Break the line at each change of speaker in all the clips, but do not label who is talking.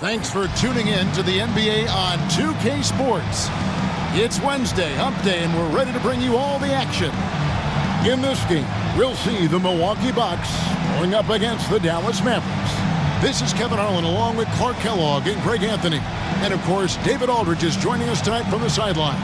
Thanks for tuning in to the NBA on 2K Sports. It's Wednesday, hump day, and we're ready to bring you all the action. In this game, we'll see the Milwaukee Bucks going up against the Dallas Mavericks. This is Kevin Harlan along with Clark Kellogg and Greg Anthony. And, of course, David Aldridge is joining us tonight from the sideline.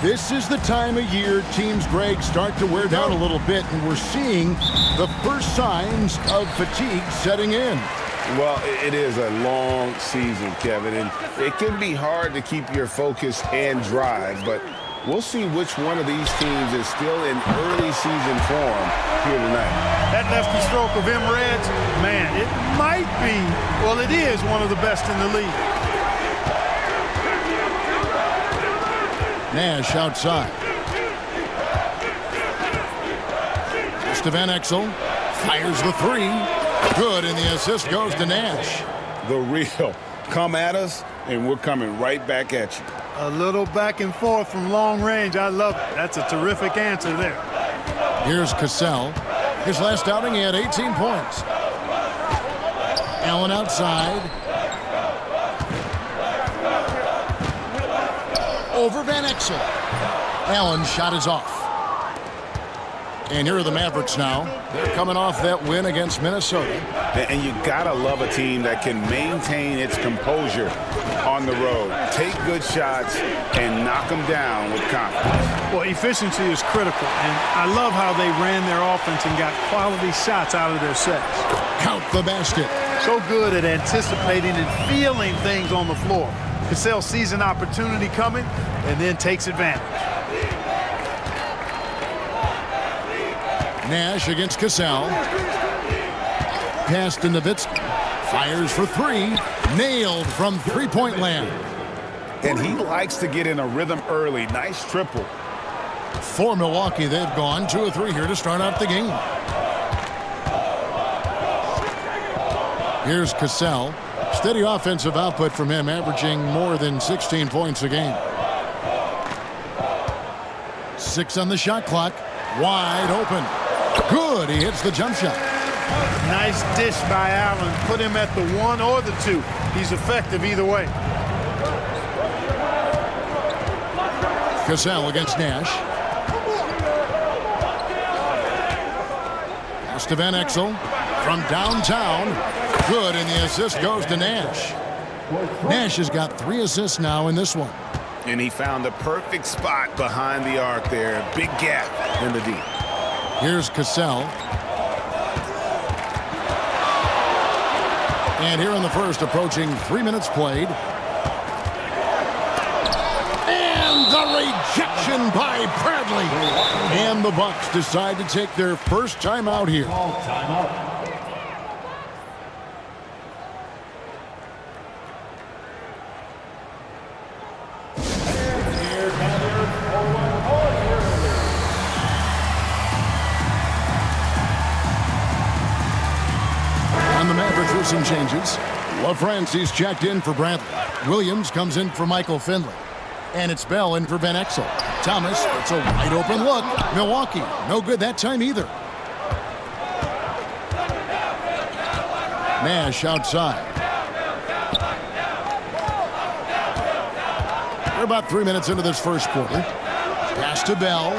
This is the time of year teams, Greg, start to wear down a little bit, and we're seeing the first signs of fatigue setting in.
Well, it is a long season, Kevin, and it can be hard to keep your focus and drive, but we'll see which one of these teams is still in early season form here tonight.
That lefty stroke of Emred's, man, it might be, well, it is one of the best in the league.
Nash outside. Van Exel fires the three. Good, and the assist goes to Nash.
The real. Come at us, and we're coming right back at you.
A little back and forth from long range. I love it. That's a terrific answer there.
Here's Cassell. His last outing, he had 18 points. Allen outside. Over Van Exel. Allen's shot is off. And here are the Mavericks now. They're coming off that win against Minnesota.
And you gotta love a team that can maintain its composure on the road. Take good shots and knock them down with confidence.
Well, efficiency is critical, and I love how they ran their offense and got quality shots out of their sets.
Count the basket.
So good at anticipating and feeling things on the floor. Cassell sees an opportunity coming and then takes advantage.
Nash against Cassell. Pass to Nowitzki. Fires for three. Nailed from three-point land.
And he likes to get in a rhythm early. Nice triple.
For Milwaukee, they've gone 2 of 3 here to start out the game. Here's Cassell. Steady offensive output from him, averaging more than 16 points a game. 6 on the shot clock. Wide open. Good. He hits the jump shot.
Nice dish by Allen. Put him at the 1 or the 2. He's effective either way.
Cassell against Nash. Pass to Van Exel from downtown. Good, and the assist goes to Nash. Nash has got 3 assists now in this one.
And he found the perfect spot behind the arc there. Big gap in the deep.
Here's Cassell. And here in the first, approaching 3 minutes played. And the rejection by Bradley. And the Bucks decide to take their first time out here. The Mavericks with some changes. LaFrancis checked in for Bradley. Williams comes in for Michael Finley. And it's Bell in for Van Exel. Thomas, it's a wide open look. Milwaukee, no good that time either. Nash outside. We're about 3 minutes into this first quarter. Pass to Bell.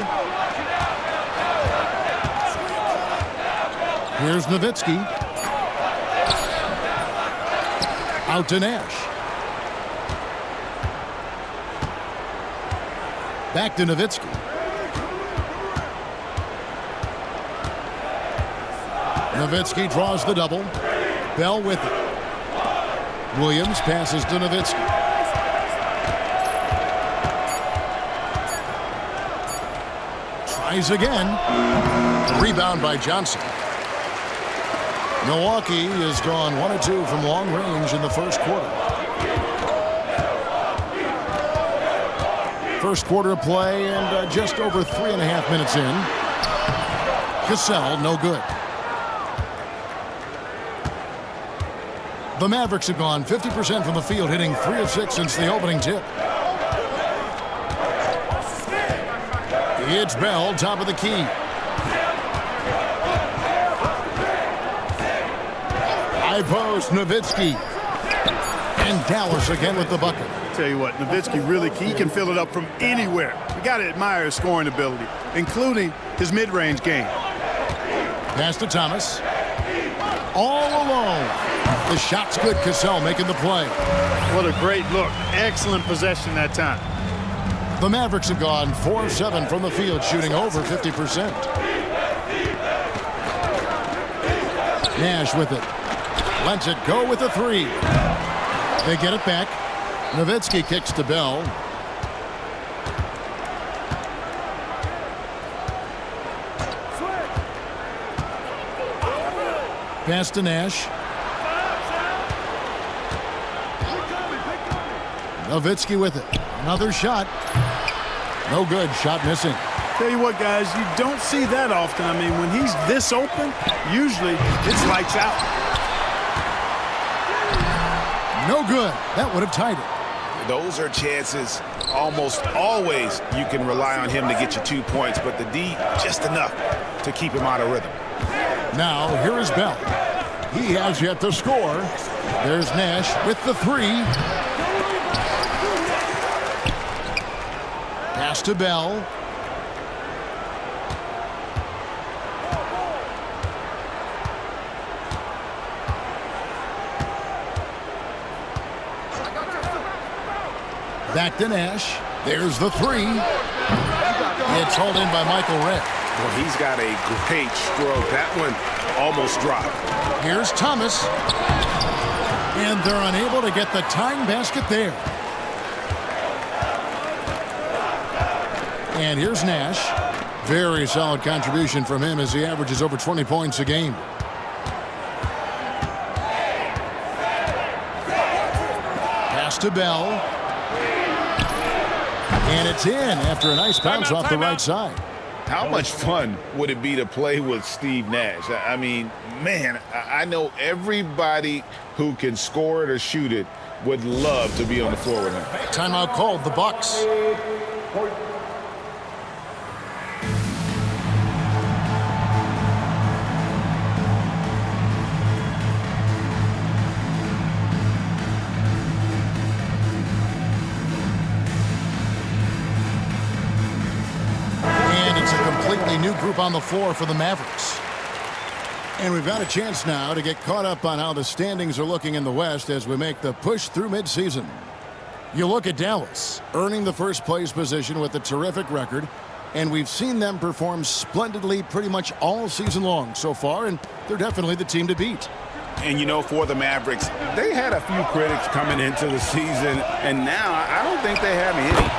Here's Nowitzki. Out to Nash. Back to Nowitzki. Nowitzki draws the double. Bell with it. Williams passes to Nowitzki. Tries again. Rebound by Johnson. Milwaukee has gone 1 of 2 from long range in the first quarter. First quarter of play and just over 3.5 minutes in. Cassell, no good. The Mavericks have gone 50% from the field, hitting 3 of 6 since the opening tip. It's Bell, top of the key. High post, Nowitzki. And Dallas again with the bucket.
Tell you what, Nowitzki really, he can fill it up from anywhere. You got to admire his scoring ability, including his mid-range game.
Pass to Thomas. All alone. The shot's good. Cassell making the play.
What a great look. Excellent possession that time.
The Mavericks have gone 4 of 7 from the field, shooting over 50%. Nash with it. Lets it go with a 3. They get it back. Nowitzki kicks to Bell. Pass to Nash. Nowitzki with it. Another shot. No good. Shot missing.
Tell you what, guys, you don't see that often. I mean, when he's this open, usually it's lights out.
No good. That would have tied it.
Those are chances almost always you can rely on him to get you 2 points, but the D just enough to keep him out of rhythm.
Now, here is Bell. He has yet to score. There's Nash with the 3. Pass to Bell. Back to Nash. There's the 3. It's hauled in by Michael Redd.
Well, he's got a great stroke. That one almost dropped.
Here's Thomas. And they're unable to get the tying basket there. And here's Nash. Very solid contribution from him as he averages over 20 points a game. Pass to Bell. And it's in after a nice bounce off the right side.
How much fun would it be to play with Steve Nash? I mean, man, I know everybody who can score it or shoot it would love to be on the floor with him.
Timeout called, the Bucks. Completely new group on the floor for the Mavericks. And we've got a chance now to get caught up on how the standings are looking in the West as we make the push through midseason. You look at Dallas, earning the first place position with a terrific record, and we've seen them perform splendidly pretty much all season long so far, and they're definitely the team to beat.
And, you know, for the Mavericks, they had a few critics coming into the season, and now I don't think they have any.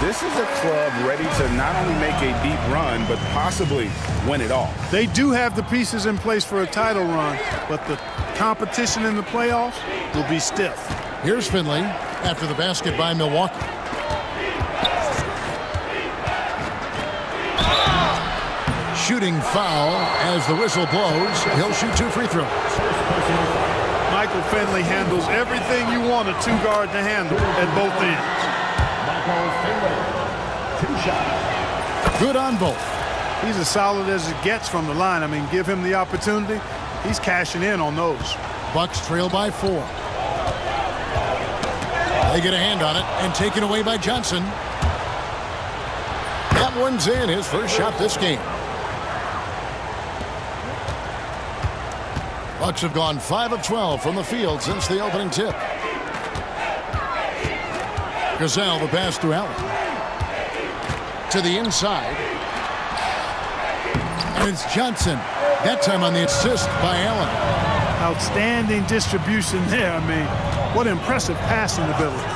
This is a club ready to not only make a deep run, but possibly win it all.
They do have the pieces in place for a title run, but the competition in the playoffs will be stiff.
Here's Finley after the basket by Milwaukee. Shooting foul as the whistle blows. He'll shoot 2 free throws.
Michael Finley handles everything you want a 2-guard to handle at both ends.
2 shots. Good on both.
He's as solid as it gets from the line. I mean, give him the opportunity. He's cashing in on those.
Bucks trail by 4. They get a hand on it and taken away by Johnson. That one's in, his first shot this game. Bucks have gone 5 of 12 from the field since the opening tip. Cassell, the pass to Allen. To the inside. And it's Johnson. That time on the assist by Allen.
Outstanding distribution there. I mean, what impressive passing ability.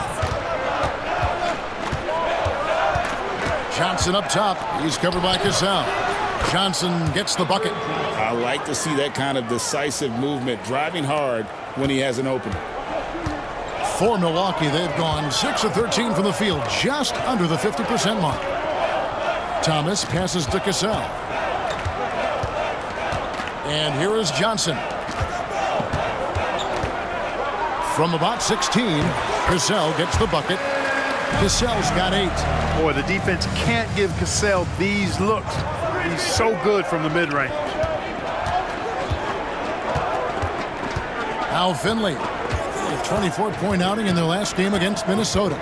Johnson up top. He's covered by Cassell. Johnson gets the bucket.
I like to see that kind of decisive movement, driving hard when he has an opening.
For Milwaukee, they've gone 6 of 13 from the field, just under the 50% mark. Thomas passes to Cassell. And here is Johnson. From about 16, Cassell gets the bucket. Cassell's got 8.
Boy, the defense can't give Cassell these looks. He's so good from the mid-range.
Al Finley, a 24-point outing in their last game against Minnesota.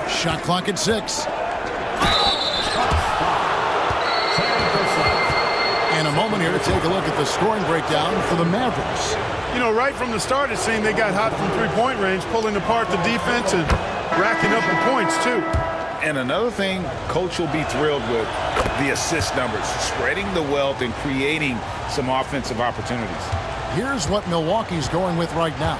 Shot clock at 6. And a moment here to take a look at the scoring breakdown for the Mavericks.
You know, right from the start, it seemed they got hot from three-point range, pulling apart the defense and racking up the points, too.
And another thing Coach will be thrilled with, the assist numbers, spreading the wealth and creating some offensive opportunities.
Here's what Milwaukee's going with right now.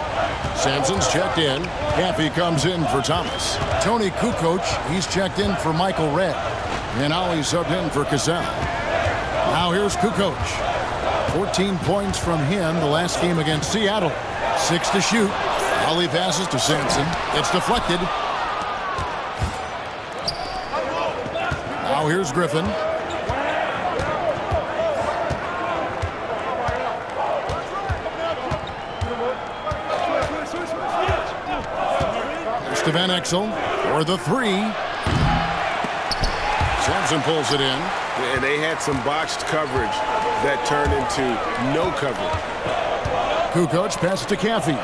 Sampson's checked in. Caffey comes in for Thomas. Tony Kukoc, he's checked in for Michael Redd. And Ali subbed in for Cassell. Now here's Kukoc. 14 points from him the last game against Seattle. 6 to shoot. Ali passes to Sampson. It's deflected. Now here's Griffin. To Van Exel for the 3. Sampson pulls it in.
And they had some botched coverage that turned into no coverage.
Kukoc passes to Caffey.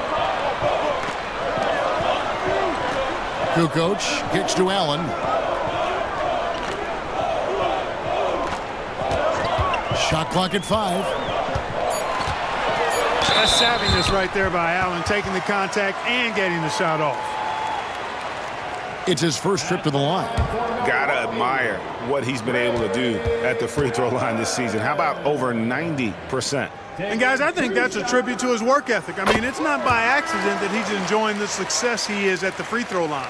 Kukoc kicks to Allen. Shot clock at 5.
That's savviness right there by Allen, taking the contact and getting the shot off.
It's his first trip to the line.
Gotta admire what he's been able to do at the free throw line this season. How about over 90%?
And guys, I think that's a tribute to his work ethic. I mean, it's not by accident that he's enjoying the success he is at the free throw line.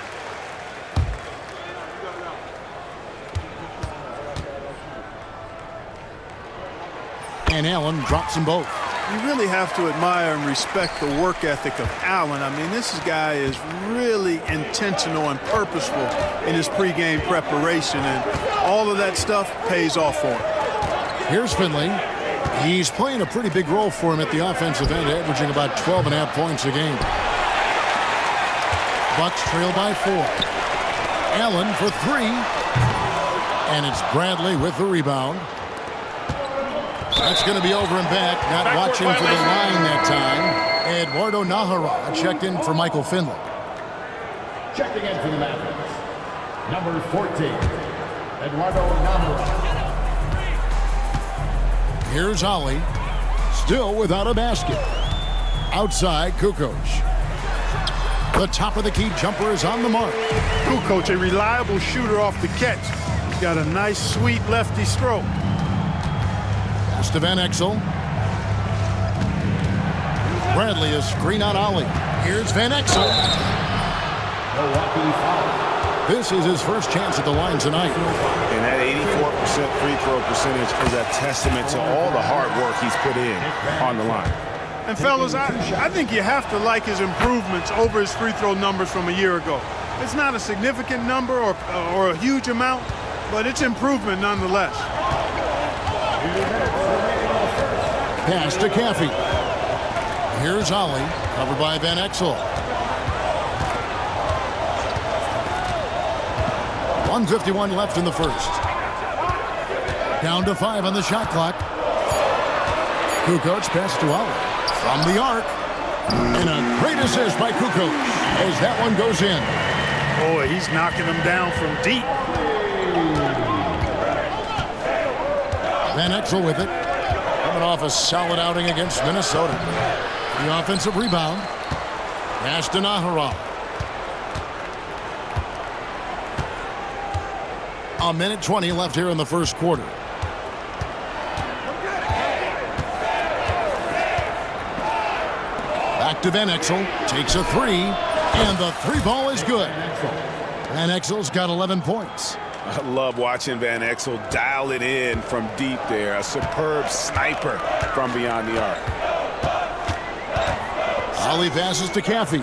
And Allen drops them both.
You really have to admire and respect the work ethic of Allen. I mean, this guy is really intentional and purposeful in his pregame preparation, and all of that stuff pays off for him.
Here's Finley. He's playing a pretty big role for him at the offensive end, averaging about 12.5 points a game. Bucks trail by 4. Allen for 3. And it's Bradley with the rebound. That's going to be over and back. Not watching for the line that time. Eduardo Nahara checked in for Michael Finley.
Checking in for the Mavericks, number 14, Eduardo Nahara.
Here's Ollie, still without a basket. Outside, Kukoc. The top of the key jumper is on the mark.
Kukoc, a reliable shooter off the catch. He's got a nice, sweet lefty stroke.
To Van Exel. Bradley is screen on Ollie. Here's Van Exel. This is his first chance at the line tonight.
And that 84% free throw percentage is a testament to all the hard work he's put in on the line.
And fellas, I think you have to like his improvements over his free throw numbers from a year ago. It's not a significant number or a huge amount, but it's improvement nonetheless.
Pass to Caffey. Here's Ollie, covered by Van Exel. 1:51 left in the first. Down to 5 on the shot clock. Kukoc pass to Ollie. From the arc. And a great assist by Kukoc as that one goes in.
Boy, he's knocking them down from deep.
Van Exel with it. Coming off a solid outing against Minnesota. The offensive rebound. Pass to Nahara. A minute 20 left here in the first quarter. Back to Van Exel. Takes a 3. And the 3 ball is good. Van Exel's got 11 points.
I love watching Van Exel dial it in from deep there. A superb sniper from beyond the arc.
Ollie passes to Caffey.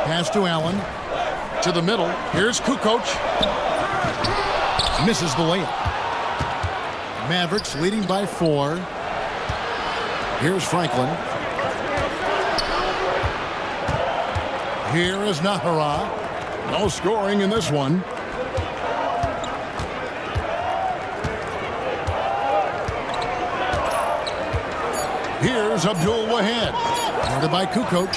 Pass to Allen. To the middle. Here's Kukoc. Misses the layup. Mavericks leading by 4. Here's Franklin. Here is Nahara. No scoring in this one. Here's Abdul Wahid. Guarded by Kukoc.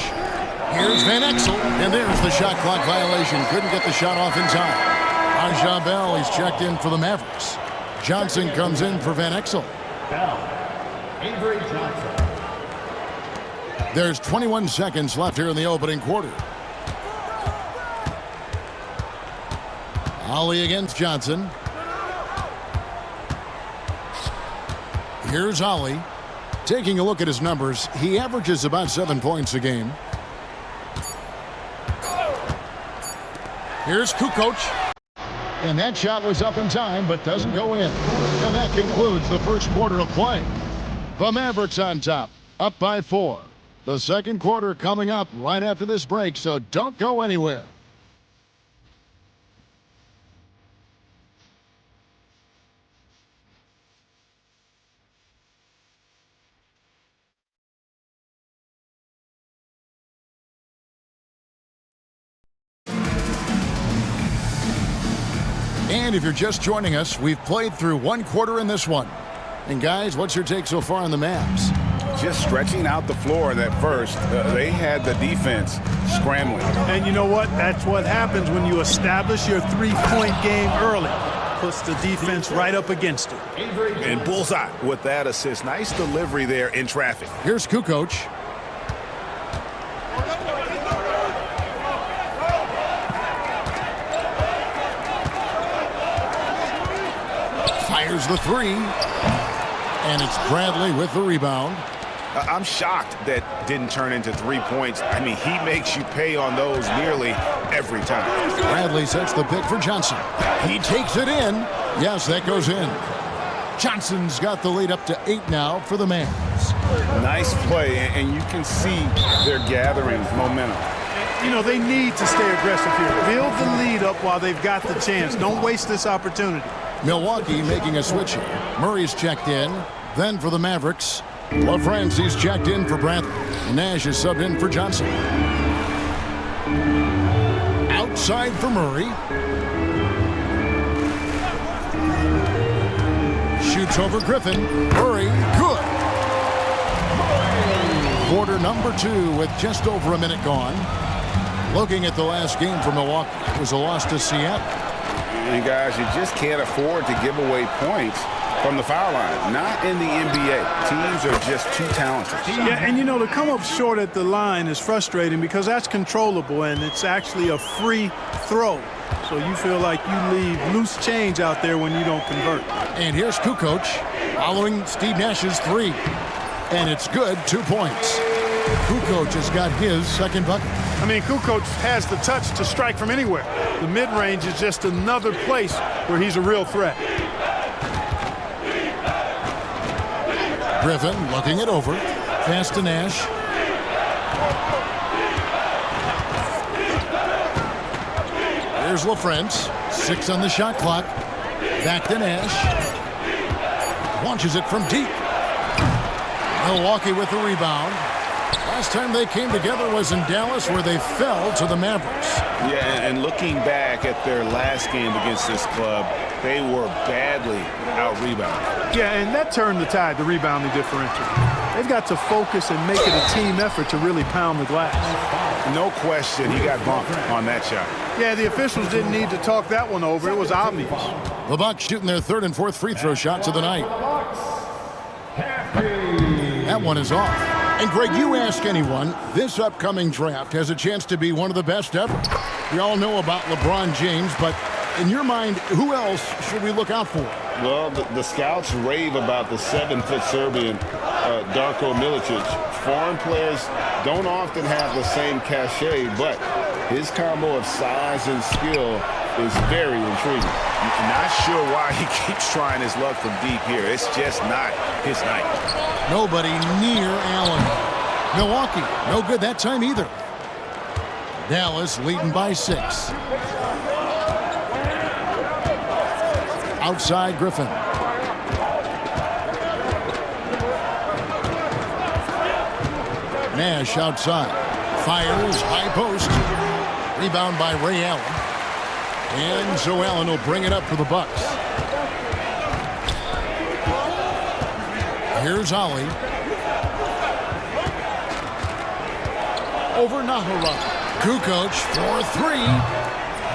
Here's Van Exel. And there's the shot clock violation. Couldn't get the shot off in time. Raja Bell, he's checked in for the Mavericks. Johnson comes in for Van Exel.
Avery Johnson.
There's 21 seconds left here in the opening quarter. Ali against Johnson. Here's Ali. Taking a look at his numbers, he averages about 7 points a game. Here's Kukoc. And that shot was up in time, but doesn't go in. And that concludes the first quarter of play. The Mavericks on top, up by 4. The second quarter coming up right after this break, so don't go anywhere. And if you're just joining us, we've played through 1 quarter in this one. And guys, what's your take so far on the Mavs?
Just stretching out the floor at first. They had the defense scrambling.
And you know what? That's what happens when you establish your three-point game early. Puts the defense right up against it.
And bullseye with that assist. Nice delivery there in traffic.
Here's Kukoc. Fires the 3. And it's Bradley with the rebound.
I'm shocked that didn't turn into 3 points. I mean, he makes you pay on those nearly every time.
Bradley sets the pick for Johnson. He takes it in. Yes, that goes in. Johnson's got the lead up to 8 now for the Mavs.
Nice play, and you can see they're gathering momentum.
You know, they need to stay aggressive here. Build the lead up while they've got the chance. Don't waste this opportunity.
Milwaukee making a switch here. Murray's checked in. Then for the Mavericks, LaFrancie's checked in for Bradley. Nash is subbed in for Johnson. Outside for Murray. Shoots over Griffin. Murray, good. Quarter number 2 with just over a minute gone. Looking at the last game for Milwaukee, it was a loss to Seattle.
And guys, you just can't afford to give away points from the foul line. Not in the NBA. Teams are just too talented.
Yeah, and you know, to come up short at the line is frustrating because that's controllable and it's actually a free throw. So you feel like you leave loose change out there when you don't convert.
And here's Kukoc following Steve Nash's 3. And it's good, 2 points. Kukoc has got his second bucket.
I mean, Kukoc has the touch to strike from anywhere. The mid-range is just another place where he's a real threat.
Griffin looking it over. Pass to Nash. Here's LaFrance. 6 on the shot clock. Back to Nash. Launches it from deep. Milwaukee with the rebound. Last time they came together was in Dallas, where they fell to the Mavericks.
Yeah, and looking back at their last game against this club, they were badly out-rebounded.
Yeah, and that turned the tide, the rebounding differential. They've got to focus and make it a team effort to really pound the glass.
No question, he got bumped on that shot.
Yeah, the officials didn't need to talk that one over. It was obvious.
The Bucks shooting their 3rd and 4th free throw shots of the night. That one is off. And Greg, you ask anyone, this upcoming draft has a chance to be one of the best ever. We all know about LeBron James, but in your mind, who else should we look out for?
Well, the scouts rave about the 7-foot Serbian, Darko Milicic. Foreign players don't often have the same cachet, but his combo of size and skill is very intriguing. I'm not sure why he keeps trying his luck from deep here. It's just not his night.
Nobody near Allen. Milwaukee, no good that time either. Dallas leading by 6. Outside Griffin. Nash outside. Fires, high post. Rebound by Ray Allen. And so Allen will bring it up for the Bucks. Here's Ollie. Over Nahara. Kukoc for 3.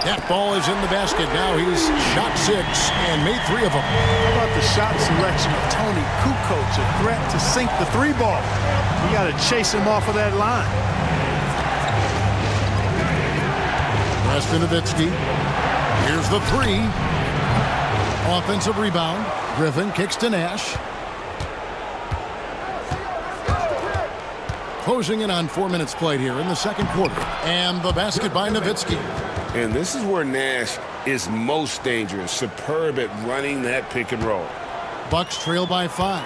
That ball is in the basket. Now he's shot 6 and made 3 of them.
How about the shot selection of Tony Kukoc, a threat to sink the 3 ball. You got to chase him off of that line.
Preston Nowitzki. Here's the 3. Offensive rebound. Griffin kicks to Nash. Closing in on 4 minutes played here in the second quarter. And the basket by Nowitzki.
And this is where Nash is most dangerous. Superb at running that pick and roll.
Bucks trail by 5.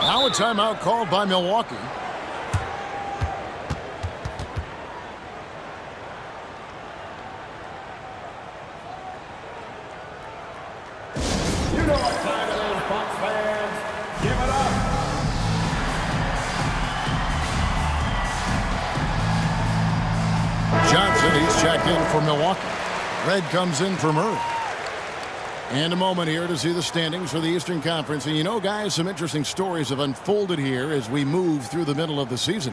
Now a timeout called by Milwaukee.
You know what time it is, Bucks fans. Give it up.
Johnson, he's checked in for Milwaukee. Red comes in for Murray. And a moment here to see the standings for the Eastern Conference. And you know, guys, some interesting stories have unfolded here as we move through the middle of the season.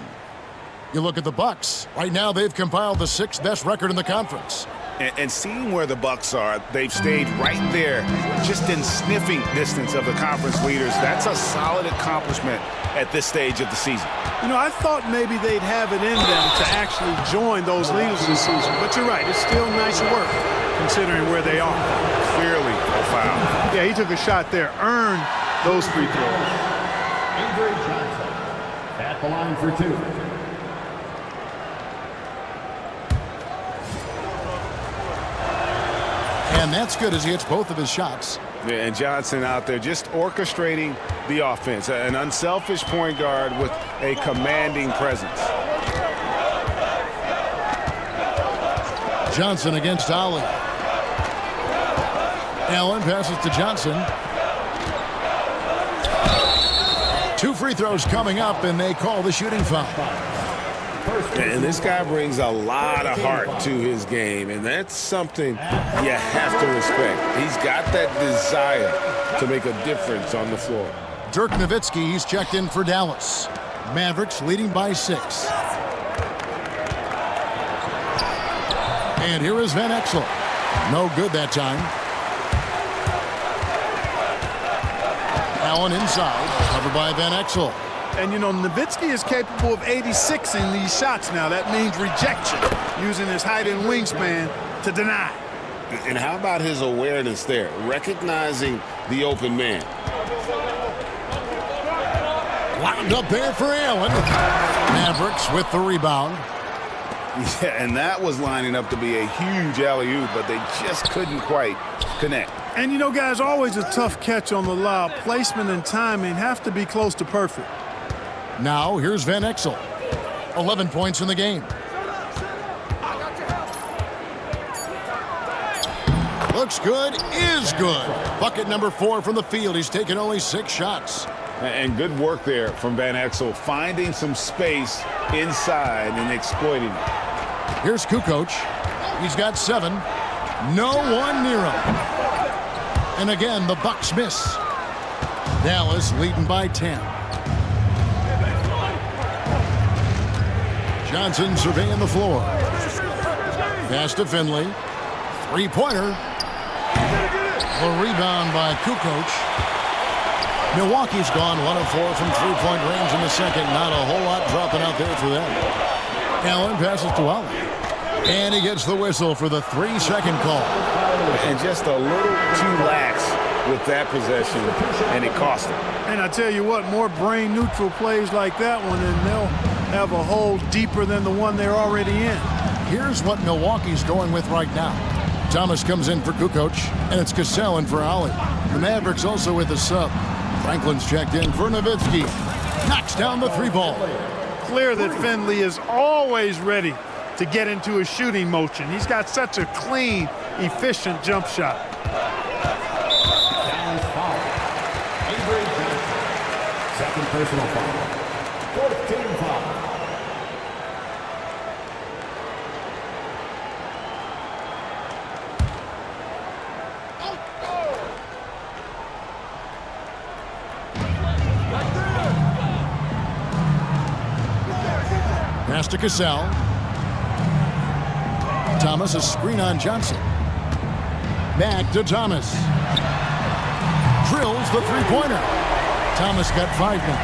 You look at the Bucks. Right now, they've compiled the 6th best record in the conference.
And seeing where the Bucks are, they've stayed right there, just in sniffing distance of the conference leaders. That's a solid accomplishment at this stage of the season.
You know, I thought maybe they'd have it in them to actually join those leaders this season. But you're right, it's still nice work considering where they are.
Clearly a foul.
Yeah, he took a shot there, earned those free throws.
Avery Johnson at the line for 2.
And that's good as he hits both of his shots.
Yeah, and Johnson out there just orchestrating the offense. An unselfish point guard with a commanding presence.
Johnson against Ollie. Allen passes to Johnson. 2 free throws coming up, and they call the shooting foul.
And this guy brings a lot of heart to his game, and that's something you have to respect. He's got that desire to make a difference on the floor.
Dirk Nowitzki, he's checked in for Dallas. Mavericks leading by 6. And here is Van Exel. No good that time. Allen inside, covered by Van Exel.
And, you know, Nowitzki is capable of 86ing these shots now. That means rejection, using his height and wingspan to deny.
And how about his awareness there, recognizing the open man?
Wound up there for Allen. Mavericks with the rebound.
Yeah, and that was lining up to be a huge alley-oop, but they just couldn't quite connect.
And, you know, guys, always a tough catch on the lob. Placement and timing have to be close to perfect.
Now, here's Van Exel. 11 points in the game. Looks good, is good. Bucket number 4 from the field. He's taken only 6 shots.
And good work there from Van Exel, finding some space inside and exploiting it.
Here's Kukoc. He's got 7. No one near him. And again, the Bucks miss. Dallas leading by 10. Johnson surveying the floor. Pass to Finley. 3-pointer. The rebound by Kukoc. Milwaukee's gone 1 of 4 from 3-point range in the second. Not a whole lot dropping out there for them. Allen passes to Ollie. And he gets the whistle for the 3-second call.
And just a little too lax with that possession, and it cost him.
And I tell you what, more brain-neutral plays like that one, and they'll have a hole deeper than the one they're already in.
Here's what Milwaukee's going with right now. Thomas comes in for Kukoc, and it's Cassell in for Ollie. The Mavericks also with a sub. Franklin's checked in for Nowitzki. Knocks down the 3 ball.
Clear that Finley is always ready to get into a shooting motion. He's got such a clean, efficient jump shot.
Dallas foul. Avery Johnson. Second personal foul. Fourth team foul.
Pass to Cassell. Thomas, a screen on Johnson. Back to Thomas. Drills the three-pointer. Thomas got 5 now.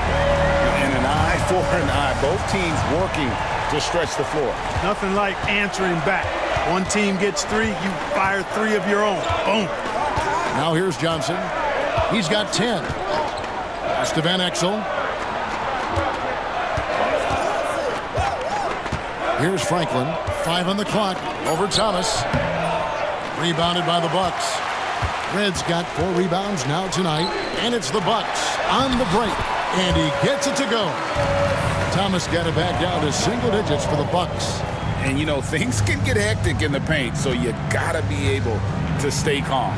And an eye for an eye. Both teams working to stretch the floor.
Nothing like answering back. One team gets 3, you fire 3 of your own. Boom.
Now here's Johnson. He's got 10. Pass to Van Exel. Here's Franklin. 5 on the clock. Over Thomas. Rebounded by the Bucks. Reds got 4 rebounds now tonight. And it's the Bucks on the break. And he gets it to go. Thomas got it back down to single digits for the Bucks.
And, you know, things can get hectic in the paint, so you got to be able to stay calm.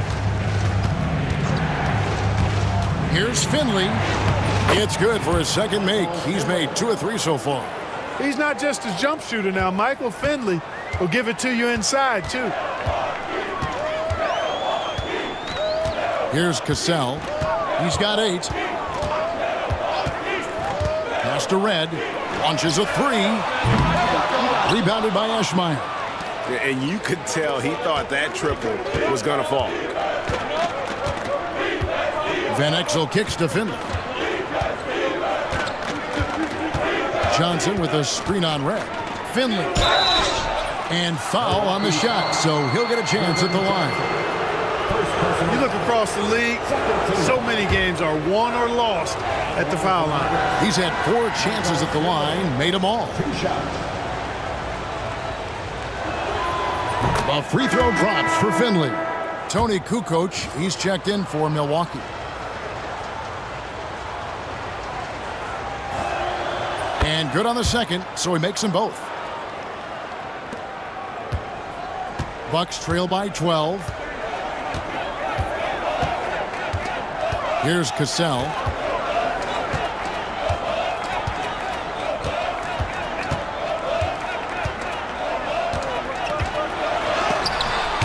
Here's Finley. It's good for his second make. He's made 2 of 3 so far.
He's not just a jump shooter now. Michael Finley will give it to you inside, too.
Here's Cassell. He's got 8. Pass to Red. Launches a 3. Rebounded by Ashmeyer.
And you could tell he thought that triple was going to fall.
Van Exel kicks to Finley. Johnson with a screen on Red. Finley. And foul on the shot, so he'll get a chance at the line.
You look across the league, so many games are won or lost at the foul line.
He's had 4 chances at the line, made them all. A free throw drops for Finley. Tony Kukoc, he's checked in for Milwaukee. And good on the second, so he makes them both. Bucks trail by 12. Here's Cassell.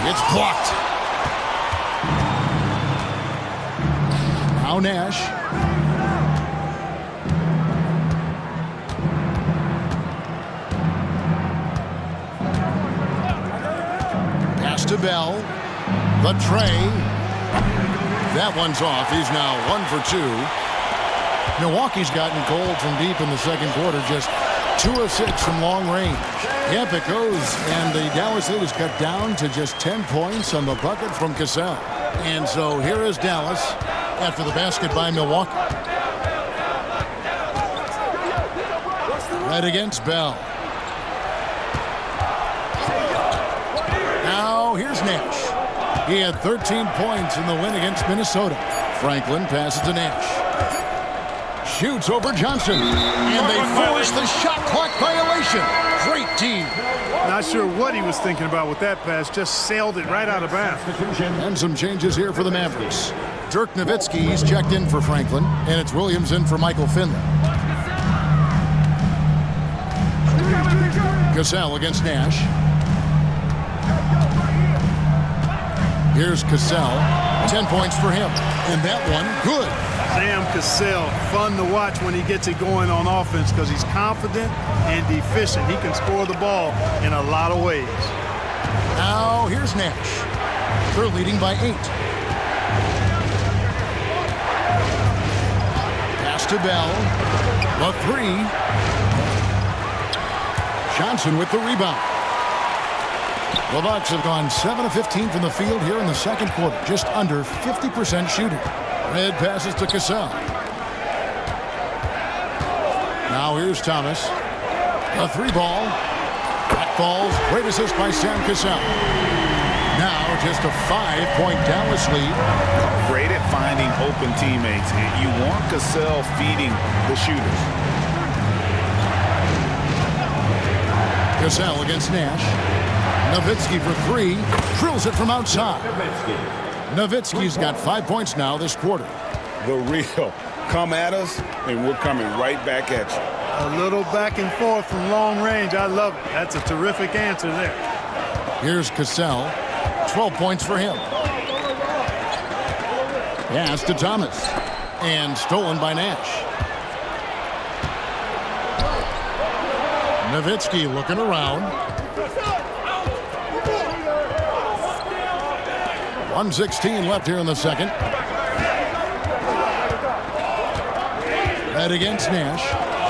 It's blocked. Now Nash. Pass to Bell. The tray. That one's off. He's now 1 for 2. Milwaukee's gotten cold from deep in the second quarter. Just 2 of 6 from long range. Yep, it goes. And the Dallas lead is cut down to just 10 points on the bucket from Cassell. And so here is Dallas after the basket by Milwaukee. Right against Bell. Now here's Nash. He had 13 points in the win against Minnesota. Franklin passes to Nash. Shoots over Johnson. And they force the shot clock violation. Great team.
Not sure what he was thinking about with that pass. Just sailed it right out of bounds.
And some changes here for the Mavericks. Dirk Nowitzki, he's checked in for Franklin. And it's Williams in for Michael Finley. Cassell against Nash. Here's Cassell. 10 points for him. And that one, good.
Sam Cassell, fun to watch when he gets it going on offense because he's confident and efficient. He can score the ball in a lot of ways.
Now here's Nash. They're leading by 8. Pass to Bell. The 3. Johnson with the rebound. The Bucks have gone 7 of 15 from the field here in the second quarter. Just under 50% shooting. Red passes to Cassell. Now here's Thomas. A 3 ball. Back falls. Great assist by Sam Cassell. Now just a 5-point Dallas lead.
Great at finding open teammates. You want Cassell feeding the shooters.
Cassell against Nash. Nowitzki for three. Drills it from outside. Nowitzki's got 5 points now this quarter.
The real. Come at us, and we're coming right back at you.
A little back and forth from long range. I love it. That's a terrific answer there.
Here's Cassell. 12 points for him. Pass to Thomas. And stolen by Nash. Nowitzki looking around. 1:16 left here in the second. Red against Nash.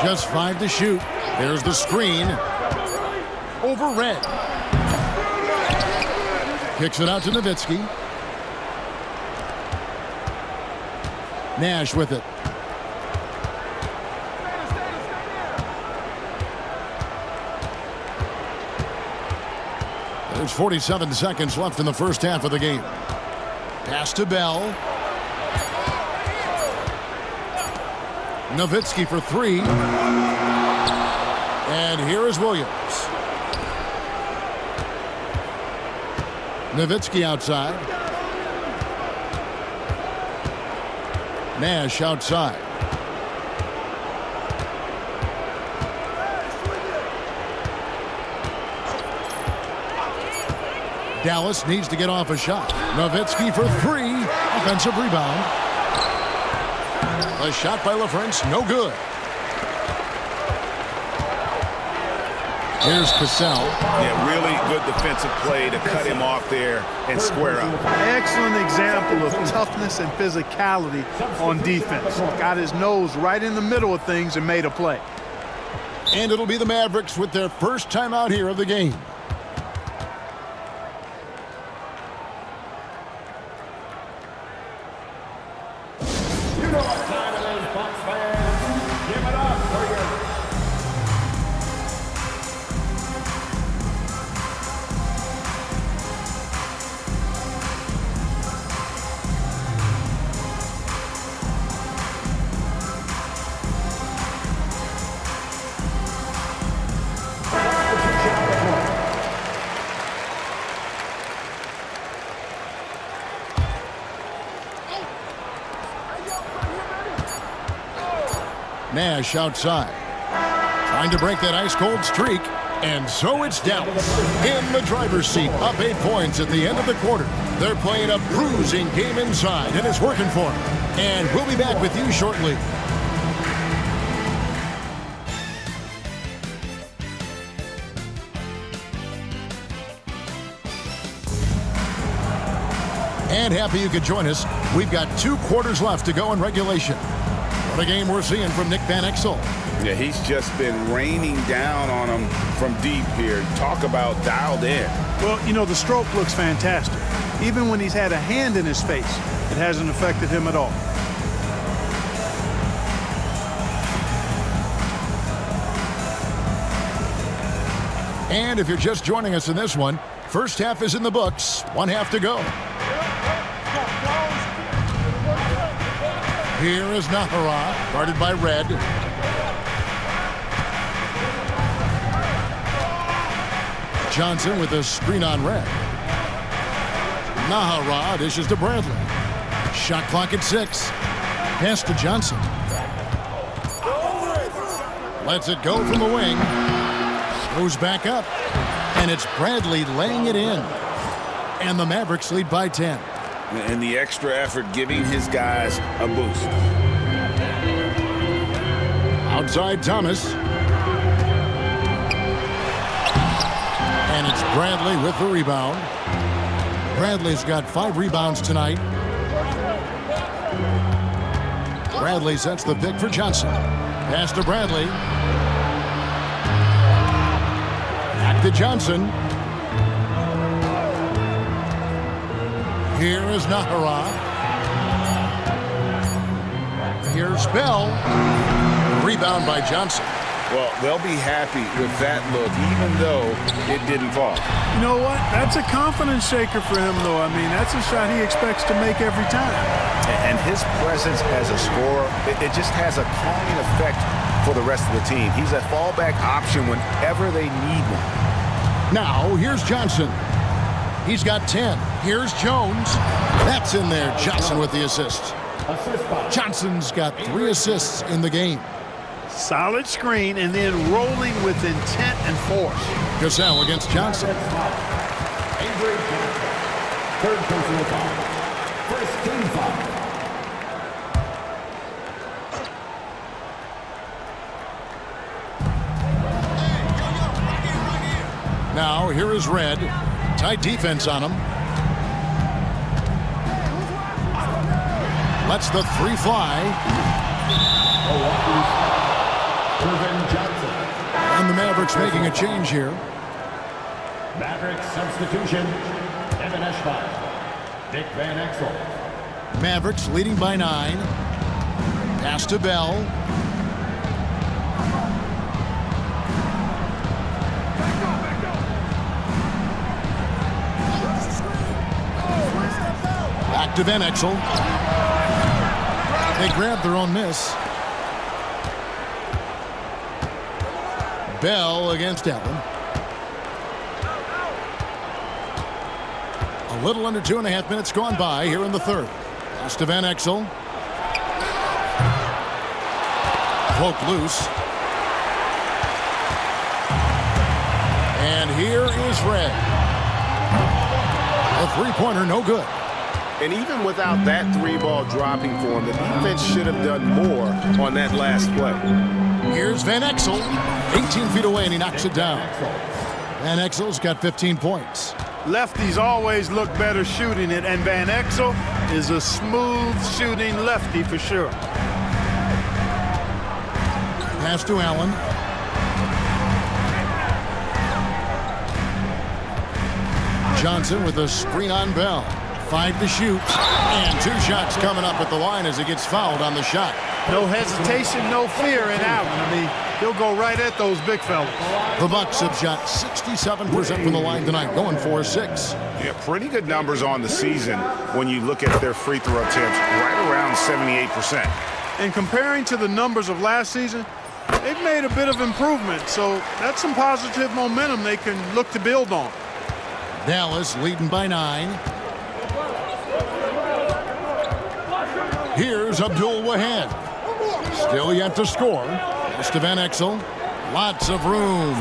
Just 5 to shoot. There's the screen. Over Red. Kicks it out to Nowitzki. Nash with it. There's 47 seconds left in the first half of the game. Pass to Bell. Nowitzki for three. And here is Williams. Nowitzki outside. Nash outside. Dallas needs to get off a shot. Nowitzki for three. Offensive rebound. A shot by LaFrance, no good. Here's Cassell.
Yeah, really good defensive play to cut him off there and square up.
Excellent example of toughness and physicality on defense. Got his nose right in the middle of things and made a play.
And it'll be the Mavericks with their first time out here of the game.
You know what time it is, Bucks fans. Give it up for your
Nash outside. Trying to break that ice-cold streak. And so it's Dallas in the driver's seat, up 8 points at the end of the quarter. They're playing a bruising game inside, and it's working for them. And we'll be back with you shortly. And happy you could join us. We've got 2 quarters left to go in regulation. What a game we're seeing from Nick Van Exel.
Yeah, he's just been raining down on him from deep here. Talk about dialed in.
Well, you know, the stroke looks fantastic. Even when he's had a hand in his face, it hasn't affected him at all.
And if you're just joining us in this one, first half is in the books. 1 half to go. Here is Nahara, guarded by Red. Johnson with a screen on Red. Nahara dishes to Bradley. Shot clock at 6. Pass to Johnson. Lets it go from the wing. Goes back up. And it's Bradley laying it in. And the Mavericks lead by 10.
And the extra effort giving his guys a boost.
Outside Thomas. And it's Bradley with the rebound. Bradley's got 5 rebounds tonight. Bradley sets the pick for Johnson. Pass to Bradley. Back to Johnson. Here is Nahara. Here's Bell. Rebound by Johnson.
Well, they'll be happy with that look, even though it didn't fall.
You know what? That's a confidence shaker for him, though. I mean, that's a shot he expects to make every time.
And his presence as a scorer, it just has a calming effect for the rest of the team. He's a fallback option whenever they need one.
Now, here's Johnson. He's got 10. Here's Jones. That's in there. Johnson with the assist. Johnson's got 3 assists in the game.
Solid screen and then rolling with intent and force.
Cassell against Johnson.
Third personal foul. First team foul.
Now, here is Red. Tight defense on him. Lets the 3 fly. And the Mavericks making a change here.
Mavericks substitution. Evan Eschbach. Nick Van Exel.
Mavericks leading by 9. Pass to Bell. Back to Van Exel. They grab their own miss. Bell against Allen. A little under 2.5 minutes gone by here in the third. Pass to Van Exel. Poke loose. And here is Red. A three-pointer, no good.
And even without that 3-ball dropping for him, the defense should have done more on that last play.
Here's Van Exel. 18 feet away, and he knocks it down. Van Exel's got 15 points.
Lefties always look better shooting it, and Van Exel is a smooth shooting lefty for sure.
Pass to Allen. Johnson with a screen on Bell. 5 to shoot. And 2 shots coming up at the line as he gets fouled on the shot.
No hesitation, no fear in Allen. I mean, he'll go right at those big fellas.
The Bucks have shot 67% from the line tonight, going 4-6.
Yeah, pretty good numbers on the season when you look at their free throw attempts, right around 78%.
And comparing to the numbers of last season, they've made a bit of improvement. So that's some positive momentum they can look to build on.
Dallas leading by 9. Here's Abdul Wahad. Still yet to score. Pass to Van Exel. Lots of room.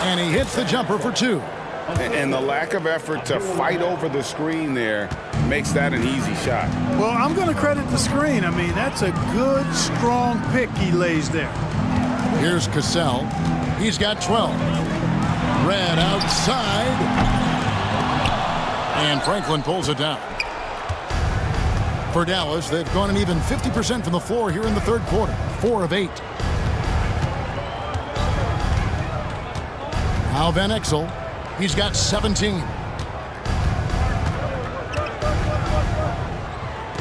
And he hits the jumper for 2.
And the lack of effort to fight over the screen there makes that an easy shot.
Well, I'm going to credit the screen. I mean, that's a good, strong pick he lays there.
Here's Cassell. He's got 12. Red outside. And Franklin pulls it down. For Dallas, they've gone an even 50% from the floor here in the third quarter. 4 of 8. Now Van Exel. He's got 17.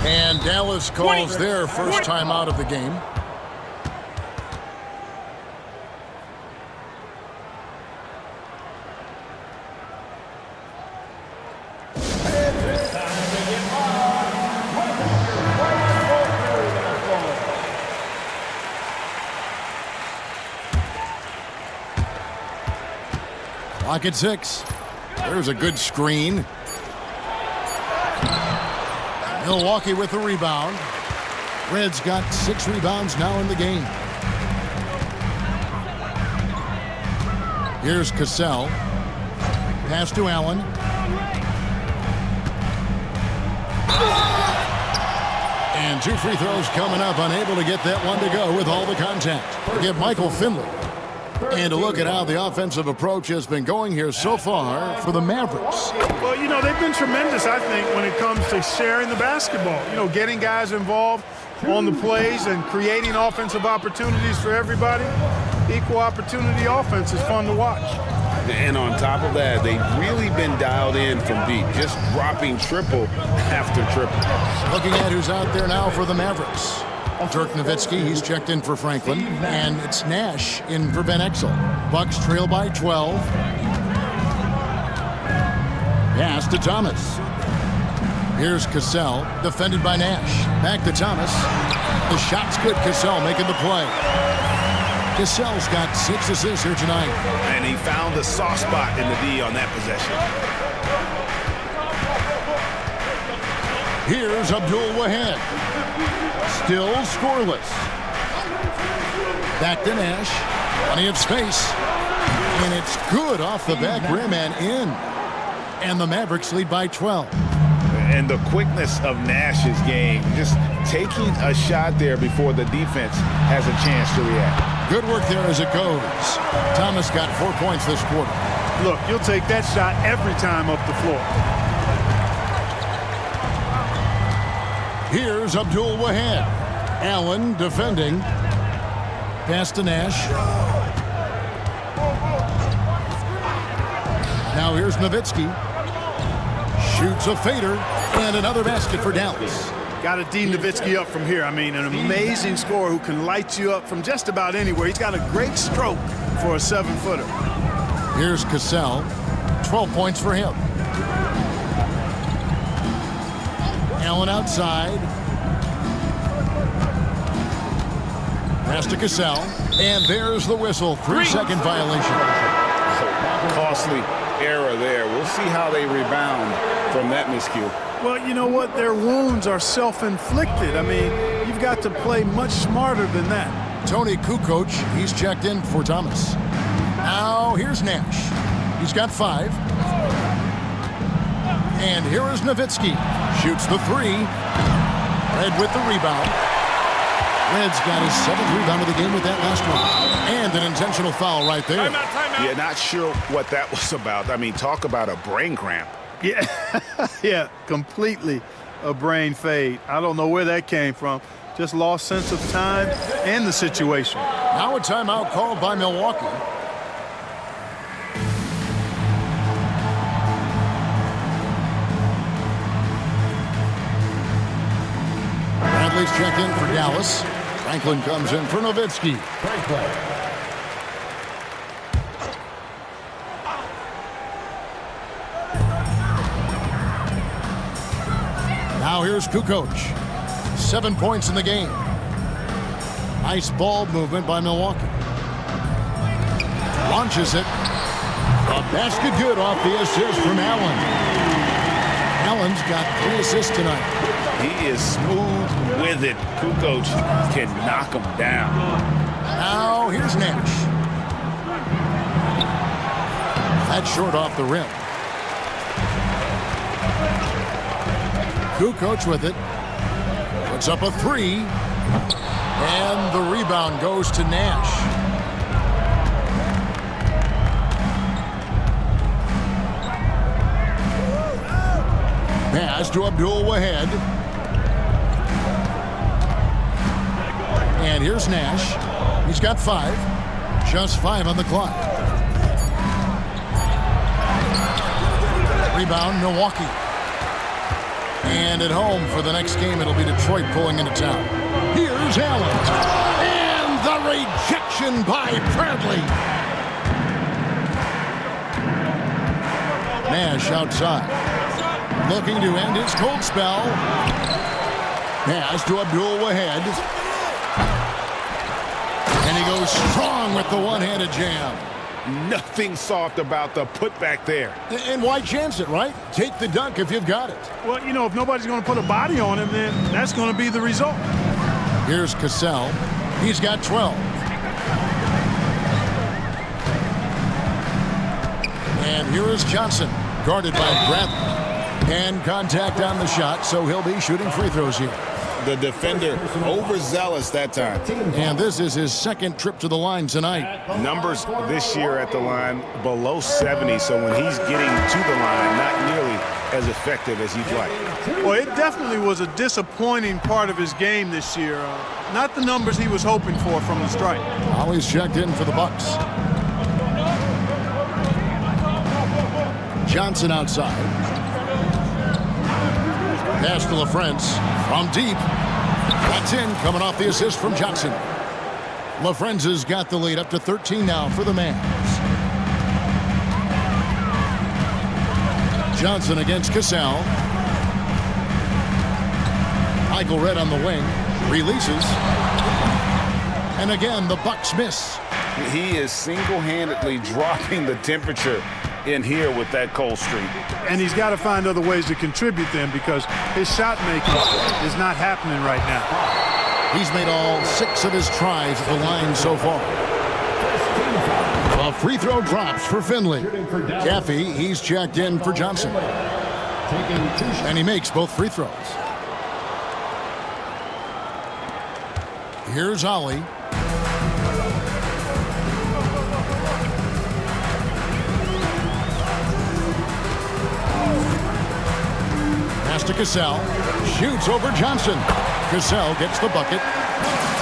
And Dallas calls their first time out of the game. Clock at 6. There's a good screen. Milwaukee with the rebound. Reds got 6 rebounds now in the game. Here's Cassell. Pass to Allen. And 2 free throws coming up. Unable to get that one to go with all the contact. Give Michael Finley. And a look at how the offensive approach has been going here so far for the Mavericks.
Well, you know, they've been tremendous, I think, when it comes to sharing the basketball. You know, getting guys involved on the plays and creating offensive opportunities for everybody. Equal opportunity offense is fun to watch.
And on top of that, they've really been dialed in from deep, just dropping triple after triple.
Looking at who's out there now for the Mavericks. Dirk Nowitzki, he's checked in for Franklin, and it's Nash in for Van Exel. Bucks trail by 12. Pass to Thomas. Here's Cassell, defended by Nash. Back to Thomas. The shot's good, Cassell making the play. Cassell's got 6 assists here tonight.
And he found the soft spot in the D on that possession.
Here's Abdul-Wahid. Still scoreless. Back to Nash. Plenty of space. And it's good off the back rim and in. And the Mavericks lead by 12.
And the quickness of Nash's game, just taking a shot there before the defense has a chance to react.
Good work there as it goes. Thomas got 4 points this quarter.
Look, you'll take that shot every time up the floor.
Here's Abdul-Wahid. Allen defending. Pass to Nash. Now here's Nowitzki. Shoots a fader. And another basket for Dallas.
Got to D Nowitzki up from here. I mean, an amazing scorer who can light you up from just about anywhere. He's got a great stroke for a 7-footer.
Here's Cassell. 12 points for him. Allen outside. Pass to Cassell. And there's the whistle. 3-second violation.
Costly error there. We'll see how they rebound from that miscue.
Well, you know what? Their wounds are self-inflicted. I mean, you've got to play much smarter than that.
Tony Kukoc, he's checked in for Thomas. Now here's Nash. He's got 5. And here is Nowitzki. Shoots the 3. Red with the rebound. Red's got his 7th rebound of the game with that last one. And an intentional foul right there.
Timeout.
Yeah, not sure what that was about. I mean, talk about a brain cramp.
Yeah, yeah, completely a brain fade. I don't know where that came from. Just lost sense of time and the situation.
Now a timeout called by Milwaukee. Bradley's checked in for Dallas. Franklin comes in for Nowitzki. Now here's Kukoc. 7 points in the game. Nice ball movement by Milwaukee. Launches it. A basket good off the assist from Allen. Allen's got 3 assists tonight.
He is smooth with it. Kukoc can knock him down.
Now here's Nash. That's short off the rim. Kukoc with it. Puts up a 3. And the rebound goes to Nash. Pass to Abdul-Wahid. And here's Nash. He's got 5. Just 5 on the clock. Rebound, Milwaukee. And at home for the next game, it'll be Detroit pulling into town. Here's Allen. And the rejection by Bradley. Nash outside. Looking to end his cold spell. Pass to Abdul-Wahid. And he goes strong with the one-handed jam.
Nothing soft about the putback there.
And why chance it, right? Take the dunk if you've got it.
Well, you know, if nobody's going to put a body on him, then that's going to be the result.
Here's Cassell. He's got 12. And here is Johnson, guarded by Bradley. And contact on the shot, so he'll be shooting free throws here.
The defender overzealous that time.
And this is his 2nd trip to the line tonight.
Numbers this year at the line below 70, so when he's getting to the line, not nearly as effective as he'd like.
Well, it definitely was a disappointing part of his game this year. Not the numbers he was hoping for from the stripe.
Always checked in for the Bucks. Johnson outside. Pass to LaFrance from deep. That's in, coming off the assist from Johnson. LaFrance has got the lead up to 13 now for the Mavs. Johnson against Cassell. Michael Redd on the wing. Releases. And again, the Bucks miss.
He is single-handedly dropping the temperature in here with that cold streak.
And he's got to find other ways to contribute then, because his shot making is not happening right now.
He's made all 6 of his tries at the line so far. A free throw drops for Finley. Caffey, he's checked in for Johnson. And he makes both free throws. Here's Ollie. Pass to Cassell. Shoots over Johnson. Cassell gets the bucket.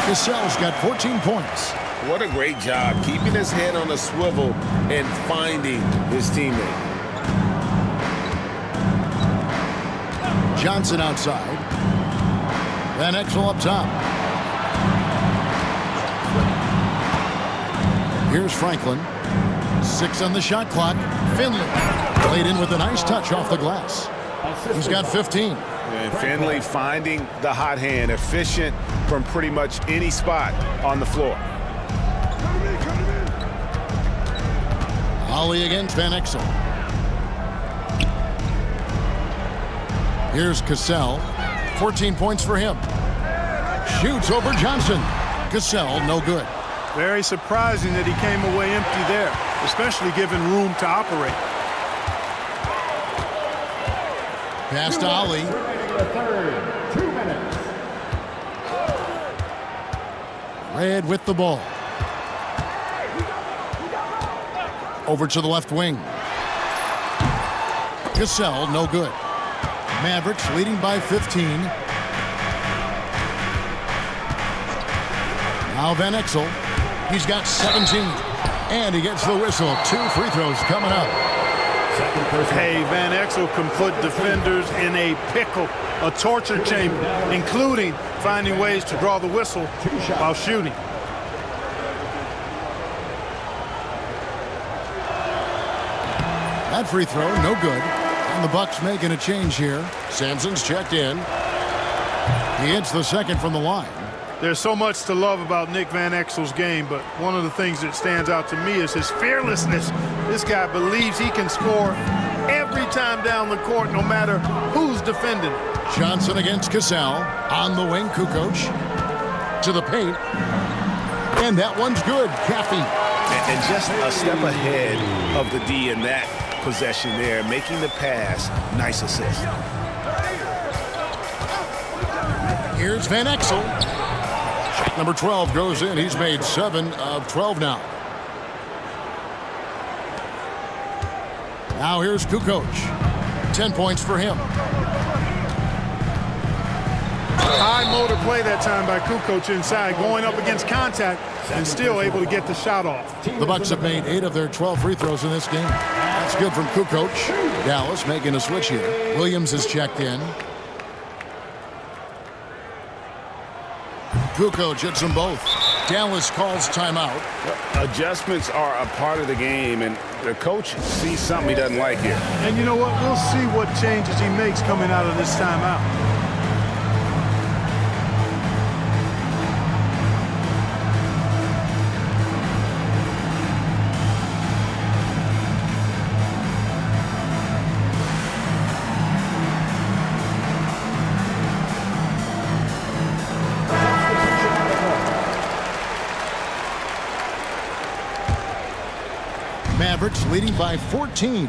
Cassell's got 14 points.
What a great job keeping his head on a swivel and finding his teammate.
Johnson outside. Van Exel up top. Here's Franklin. 6 on the shot clock. Finley played in with a nice touch off the glass. He's got 15.
And Finley finding the hot hand, efficient from pretty much any spot on the floor.
Ollie against Van Exel. Here's Cassell. 14 points for him. Shoots over Johnson. Cassell, no good.
Very surprising that he came away empty there, especially given room to operate.
Pass to Ollie.
Third, 2 minutes.
Red with the ball. Over to the left wing. Cassell, no good. Mavericks leading by 15. Now Van Exel. He's got 17. And he gets the whistle. 2 free throws coming up.
Hey, Van Exel can put defenders in a pickle, a torture chamber, including finding ways to draw the whistle while shooting.
That free throw, no good. And the Bucks making a change here. Sampson's checked in. He hits the second from the line.
There's so much to love about Nick Van Exel's game, but one of the things that stands out to me is his fearlessness. This guy believes he can score every time down the court, no matter who's defending.
Johnson against Cassell. On the wing, Kukoc. To the paint. And that one's good. Caffey.
And just a step ahead of the D in that possession there, making the pass. Nice assist.
Here's Van Exel. Shot number 12 goes in. He's made 7 of 12 now. Now here's Kukoc. 10 points for him.
High motor play that time by Kukoc inside, going up against contact and still able to get the shot off.
The Bucks have made 8 of their 12 free throws in this game. That's good from Kukoc. Dallas making a switch here. Williams is checked in. Kukoc hits them both. Dallas calls timeout.
Adjustments are a part of the game, and the coach sees something he doesn't like here.
And you know what? We'll see what changes he makes coming out of this timeout.
Mavericks leading by 14.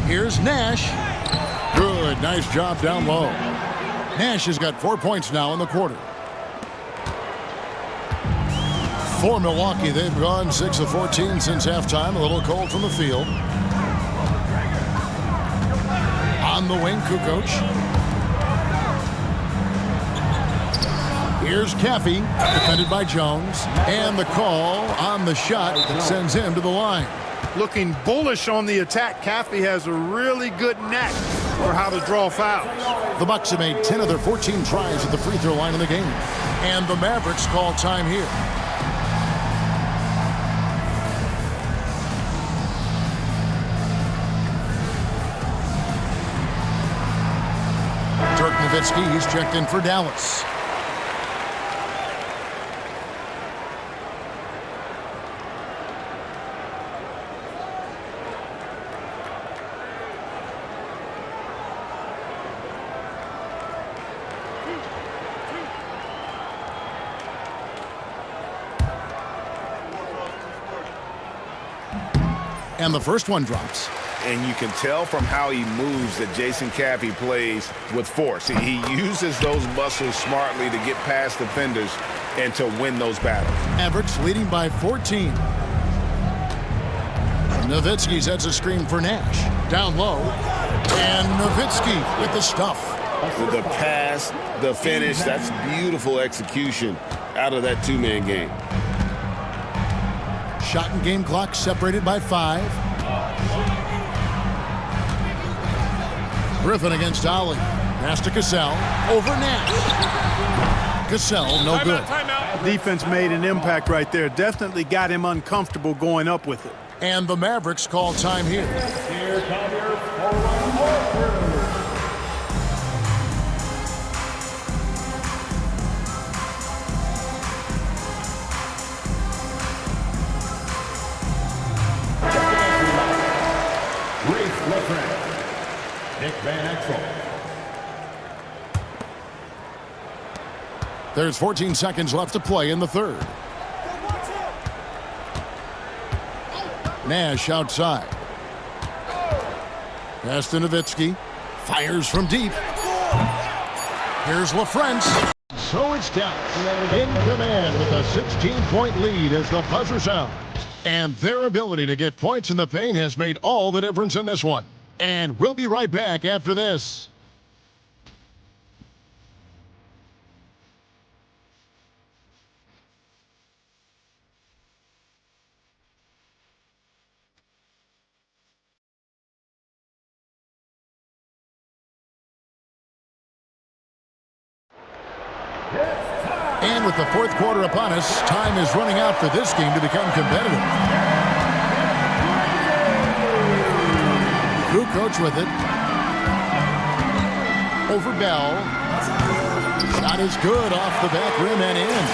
Here's Nash. Good, nice job down low. Nash has got 4 points now in the quarter. For Milwaukee, they've gone 6 of 14 since halftime. A little cold from the field. On the wing, Kukoc. Here's Caffey, defended by Jones. And the call on the shot that sends him to the line.
Looking bullish on the attack. Caffey has a really good knack for how to draw fouls.
The Bucks have made 10 of their 14 tries at the free throw line in the game. And the Mavericks call time here. Dirk Nowitzki, he's checked in for Dallas. And the first one drops.
And you can tell from how he moves that Jason Caffey plays with force. He uses those muscles smartly to get past defenders and to win those battles.
Mavericks leading by 14. Nowitzki sets a screen for Nash. Down low. And Nowitzki with the stuff.
The pass, the finish, that's beautiful execution out of that two-man game.
Shot and game clock separated by 5. Griffin against Ali. Pass to Cassell. Over Nash. Cassell, no good.
Defense made an impact right there. Definitely got him uncomfortable going up with it.
And the Mavericks call time here.
Here come your forward.
There's 14 seconds left to play in the third. Nash outside. Pass to Nowitzki. Fires from deep. Here's LaFrance. So it's down. In command with a 16-point lead as the buzzer sounds. And their ability to get points in the paint has made all the difference in this one. And we'll be right back after this. And with the fourth quarter upon us, time is running out for this game to become competitive. Kukoc with it. Over Bell. Shot is good off the back rim and in.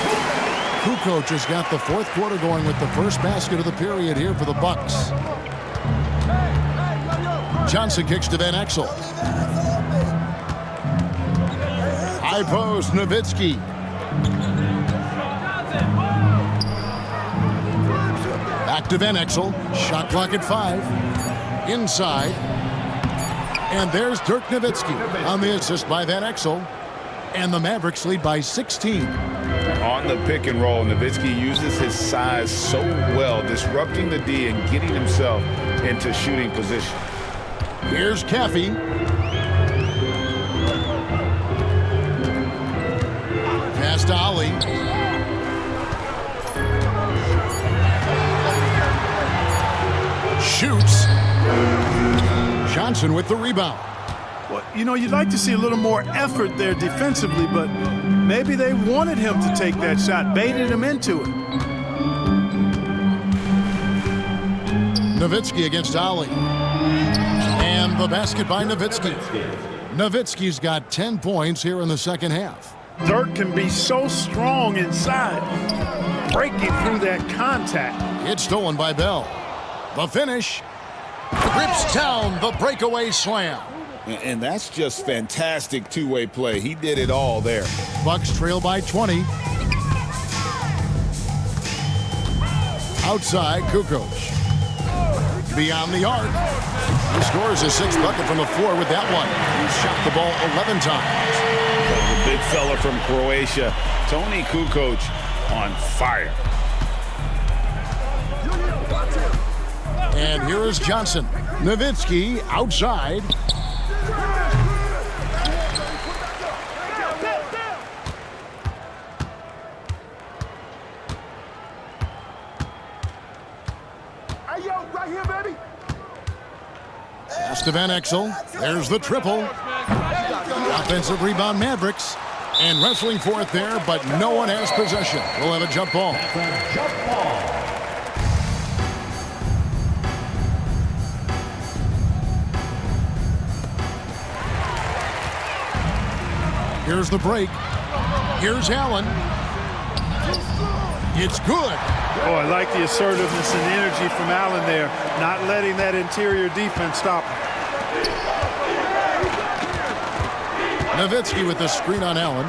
Kukoc has got the fourth quarter going with the first basket of the period here for the Bucks. Johnson kicks to Van Exel. High post, Nowitzki. Back to Van Exel. Shot clock at 5. Inside. And there's Dirk Nowitzki on the assist by Van Exel. And the Mavericks lead by 16.
On the pick and roll, Nowitzki uses his size so well, disrupting the D and getting himself into shooting position.
Here's Caffey. Pass to Ali. Shoots. Johnson with the rebound.
Well, you know, you'd like to see a little more effort there defensively, but maybe they wanted him to take that shot, baited him into it.
Nowitzki against Ali. And the basket by Nowitzki. Nowitzki's got 10 points here in the second half.
Dirk can be so strong inside, breaking through that contact.
It's stolen by Bell. The finish. Rips down the breakaway slam.
And that's just fantastic two-way play. He did it all there.
Bucks trail by 20. Outside, Kukoc. Beyond the arc. He scores his 6th bucket from the floor with that one. He shot the ball 11 times.
The big fella from Croatia, Toni Kukoc, on fire.
And here is Johnson. Nowitzki outside. Pass to Van Exel. There's the triple. Offensive rebound, Mavericks. And wrestling for it there, but no one has possession. We'll have a jump ball. Here's the break. Here's Allen. It's good.
Oh, I like the assertiveness and energy from Allen there, not letting that interior defense stop him.
Nowitzki with the screen on Allen.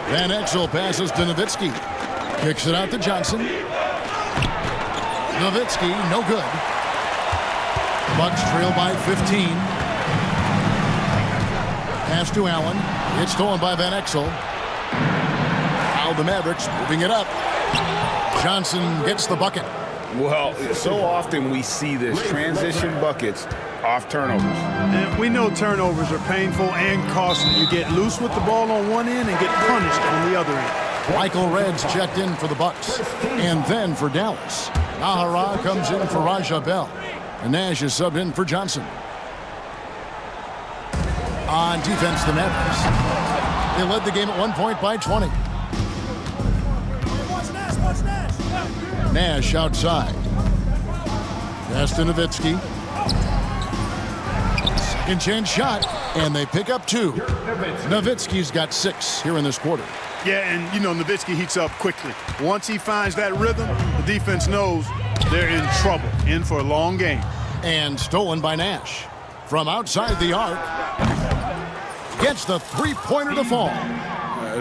Van Exel passes to Nowitzki. Kicks it out to Johnson. Nowitzki, no good. Bucks trail by 15. Pass to Allen. It's stolen by Van Exel. Now the Mavericks moving it up. Johnson gets the bucket.
Well, so often we see this, transition buckets off turnovers.
And we know turnovers are painful and costly. You get loose with the ball on one end and get punished on the other end.
Michael Red's checked in for the Bucks. And then for Dallas, Nahara comes in for Raja Bell. And Nash is subbed in for Johnson. On defense, the Mavericks. They led the game at 1 point by 20. Nash outside. Pass to Nowitzki. Second chance shot, and they pick up 2. Nowitzki's got 6 here in this quarter.
Yeah, and you know, Nowitzki heats up quickly. Once he finds that rhythm, the defense knows they're in trouble, in for a long game.
And stolen by Nash. From outside the arc, gets the three-pointer to fall.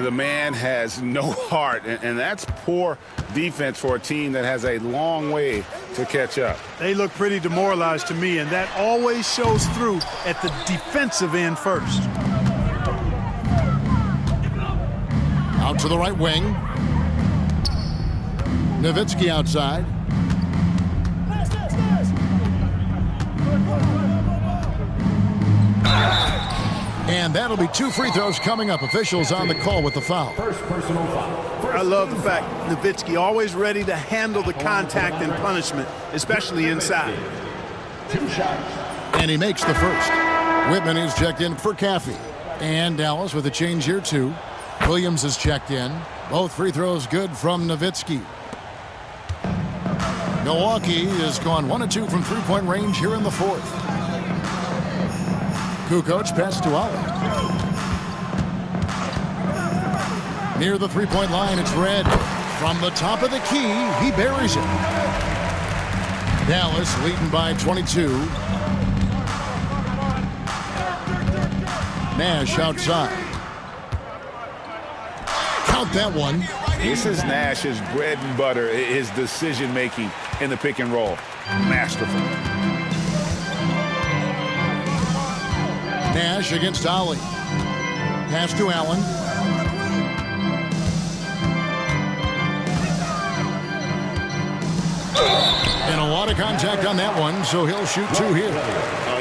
The man has no heart, and that's poor defense for a team that has a long way to catch up.
They look pretty demoralized to me, and that always shows through at the defensive end first.
Out to the right wing. Nowitzki outside. And that'll be 2 free throws coming up. Officials on the call with the foul.
First personal foul.
I love the fact Nowitzki always ready to handle the contact and punishment, especially inside.
2 shots.
And he makes the first. Whitman is checked in for Caffey. And Dallas with a change here too. Williams is checked in. Both free throws good from Nowitzki. Milwaukee has gone 1 of 2 from three-point range here in the 4th. Kukoc pass to Ali. Near the three-point line, it's Red. From the top of the key, he buries it. Dallas leading by 22. Nash outside. Count that one.
This is Nash's bread and butter, his decision-making in the pick and roll. Masterful.
Nash against Ali. Pass to Allen. And a lot of contact on that one, so he'll shoot 2 here.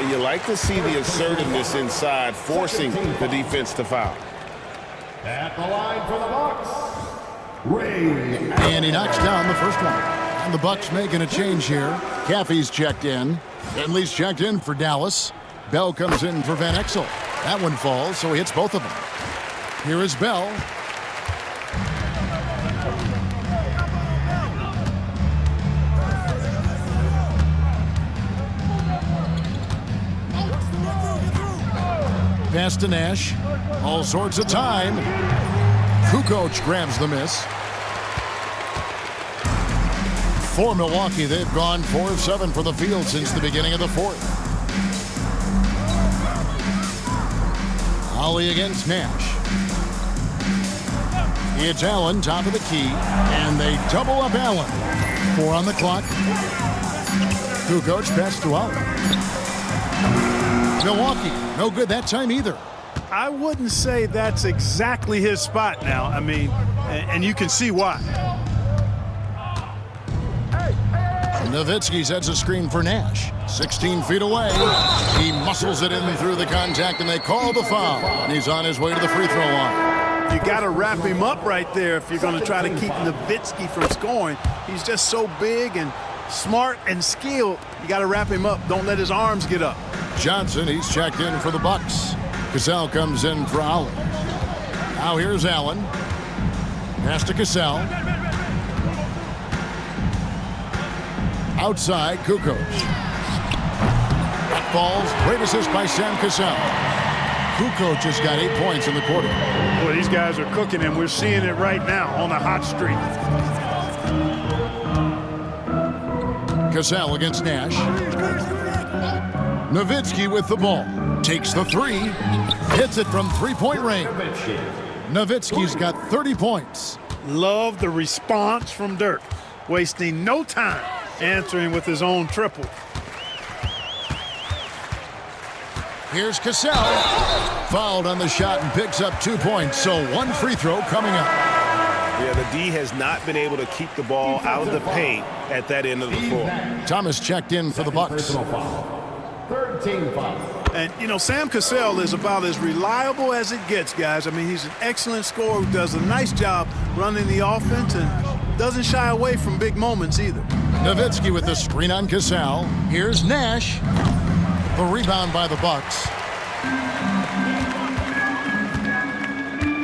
You like to see the assertiveness inside, forcing the defense to foul.
At the line for the Bucks, Ray.
And he knocks down the first one. And the Bucks making a change here. Caffey's checked in. Finley's checked in for Dallas. Bell comes in for Van Exel. That one falls, so he hits both of them. Here is Bell. Pass to Nash. All sorts of time. Kukoc grabs the miss. For Milwaukee, they've gone 4 of 7 for the field since the beginning of the 4th. Ali against Nash. It's Allen, top of the key, and they double up Allen. 4 on the clock. Kukoc pass to Ali. Milwaukee, no good that time either.
I wouldn't say that's exactly his spot now. I mean, and you can see why.
Nowitzki sets a screen for Nash. 16 feet away. He muscles it in through the contact, and they call the foul. And he's on his way to the free throw line.
You got to wrap him up right there if you're going to try to keep Nowitzki from scoring. He's just so big and smart and skilled. You got to wrap him up. Don't let his arms get up.
Johnson, he's checked in for the Bucks. Cassell comes in for Ali. Now here's Allen. Pass to Cassell. Outside, Kukoc. Falls. Great assist by Sam Cassell. Kukoc has got 8 points in the quarter.
Boy, these guys are cooking, and we're seeing it right now on a hot streak.
Cassell against Nash. Nowitzki with the ball. Takes the 3. Hits it from three-point range. Nowitzki's got 30 points.
Love the response from Dirk. Wasting no time answering with his own triple.
Here's Cassell. Fouled on the shot and picks up 2 points. So 1 free throw coming up.
Yeah, the D has not been able to keep the ball out of the paint at that end of the floor.
Thomas checked in for the Bucks.
Third team foul.
And, you know, Sam Cassell is about as reliable as it gets, guys. I mean, he's an excellent scorer who does a nice job running the offense and doesn't shy away from big moments either.
Nowitzki with the screen on Cassell. Here's Nash. The rebound by the Bucks.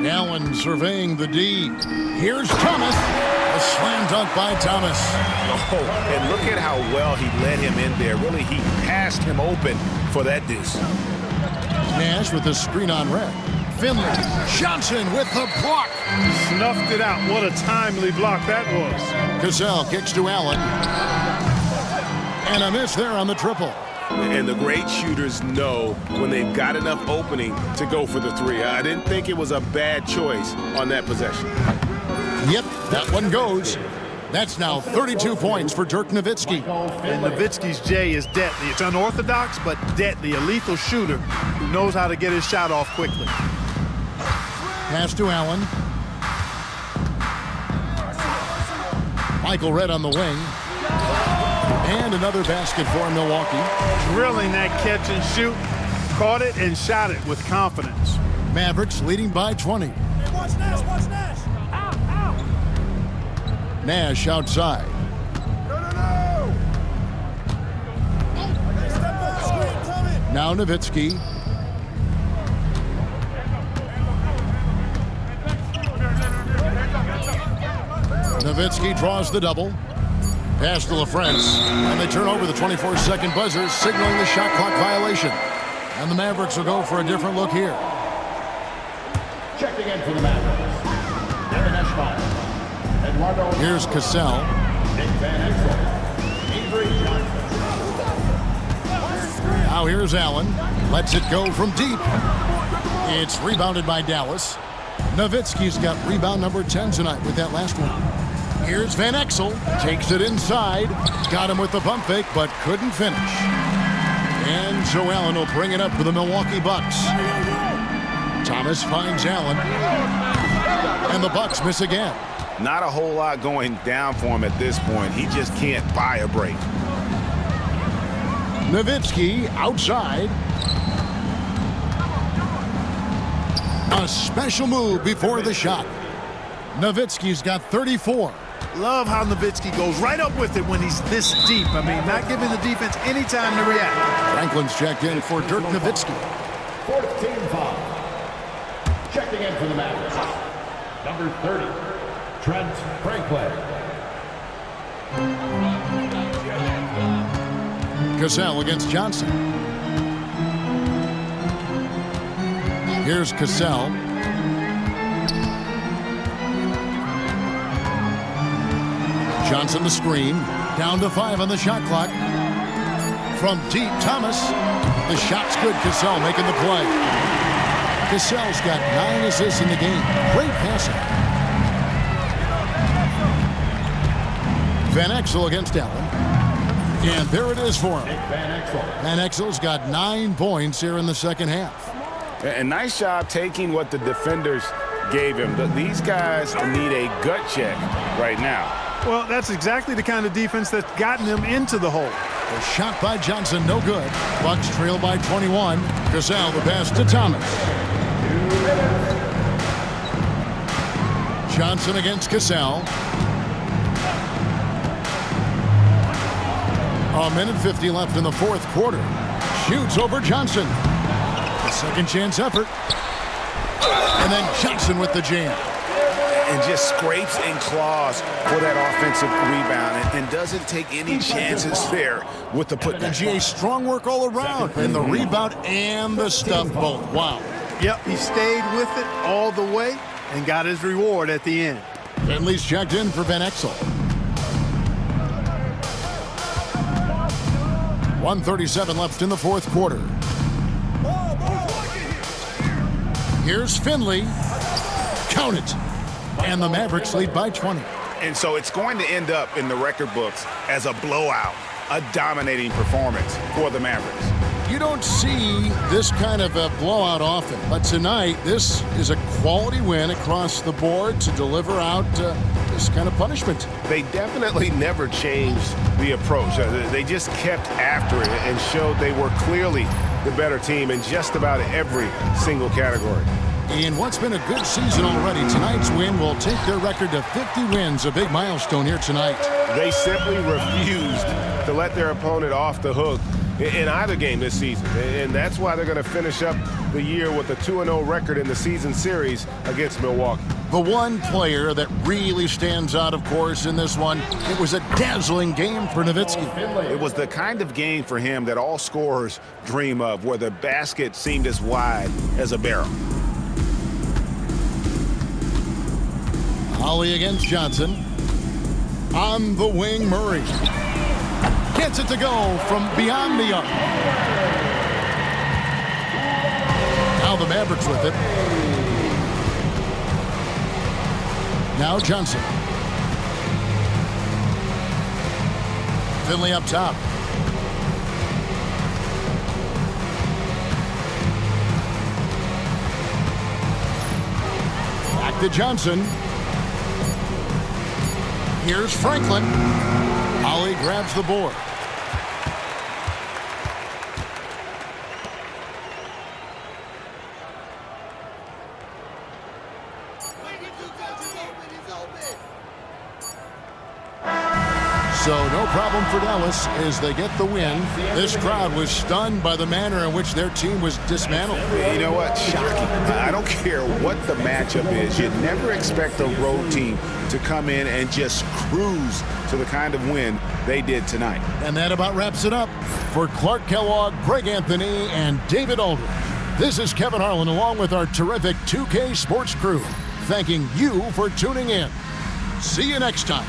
Allen surveying the D. Here's Thomas. A slam dunk by Thomas.
Oh, and look at how well he led him in there. Really, he passed him open for that deuce.
Nash with the screen on red. Finley. Johnson with the block.
Snuffed it out. What a timely block that was.
Cassell kicks to Allen. And a miss there on the triple.
And the great shooters know when they've got enough opening to go for the three. I didn't think it was a bad choice on that possession.
Yep, that one goes. That's now 32 points for Dirk Nowitzki.
And Nowitzki's J is deadly. It's unorthodox, but deadly. A lethal shooter who knows how to get his shot off quickly.
Pass to Allen. Michael Redd on the wing. And another basket for Milwaukee.
Drilling that catch and shoot. Caught it and shot it with confidence.
Mavericks leading by 20.
Hey, watch Nash, watch Nash. Out, out.
Nash outside.
No. Step back, screen coming.
Now Nowitzki. Nowitzki draws the double. Pass to LaFrance. And they turn over the 24-second buzzer, signaling the shot clock violation. And the Mavericks will go for a different look here.
Checking in for the Mavericks. Devin Eschmeyer. Eduardo.
Here's Cassell.
Nick Van Exel. Avery Johnson.
Now here's Allen. Lets it go from deep. It's rebounded by Dallas. Nowitzki's got rebound number 10 tonight with that last one. Here's Van Exel. Takes it inside. Got him with the pump fake, but couldn't finish. And so Allen will bring it up for the Milwaukee Bucks. Thomas finds Allen. And the Bucks miss again.
Not a whole lot going down for him at this point. He just can't buy a break.
Nowitzki outside. A special move before the shot. Nowitzki's got 34.
Love how Nowitzki goes right up with it when he's this deep. I mean, not giving the defense any time to react.
Franklin's checked in for Dirk Nowitzki.
Fourth team foul. Checking in for the Mavericks. Number 30, Trent Franklin.
Cassell against Johnson. Here's Cassell. Johnson the screen. Down to 5 on the shot clock. From deep, Thomas. The shot's good. Cassell making the play. Cassell's got 9 assists in the game. Great passing. Van Exel against Allen. And there it is for him. Van Exel's got 9 points here in the second half.
And nice job taking what the defenders gave him. These guys need a gut check right now.
Well, that's exactly the kind of defense that's gotten them into the hole.
A shot by Johnson, no good. Bucks trail by 21. Cassell the pass to Thomas. Johnson against Cassell. A minute 50 left in the fourth quarter. Shoots over Johnson. A second chance effort. And then Johnson with the jam.
And just scrapes and claws for that offensive rebound and doesn't take any chances there with the putback.
GA, strong work all around. And the rebound and the stuff both. Wow.
Yep, he stayed with it all the way and got his reward at the end.
Finley's checked in for Van Exel. 1:37 left in the fourth quarter. Here's Finley. Count it. And the Mavericks lead by 20.
And so it's going to end up in the record books as a blowout, a dominating performance for the Mavericks.
You don't see this kind of a blowout often, but tonight this is a quality win across the board to deliver out this kind of punishment.
They definitely never changed the approach. They just kept after it and showed they were clearly the better team in just about every single category.
In what's been a good season already, tonight's win will take their record to 50 wins, a big milestone here tonight.
They simply refused to let their opponent off the hook in either game this season, and that's why they're going to finish up the year with a 2-0 record in the season series against Milwaukee.
The one player that really stands out, of course, in this one, it was a dazzling game for Nowitzki.
It was the kind of game for him that all scorers dream of, where the basket seemed as wide as a barrel.
Holly against Johnson. On the wing, Murray. Gets it to go from beyond the arc. Now the Mavericks with it. Now Johnson. Finley up top. Back to Johnson. Here's Franklin. Holly grabs the board. So no problem for Dallas as they get the win. This crowd was stunned by the manner in which their team was dismantled.
You know what? Shocking. I don't care what the matchup is. You never expect a road team to come in and just cruise to the kind of win they did tonight.
And that about wraps it up. For Clark Kellogg, Greg Anthony, and David Aldridge, this is Kevin Harlan along with our terrific 2K Sports crew, thanking you for tuning in. See you next time.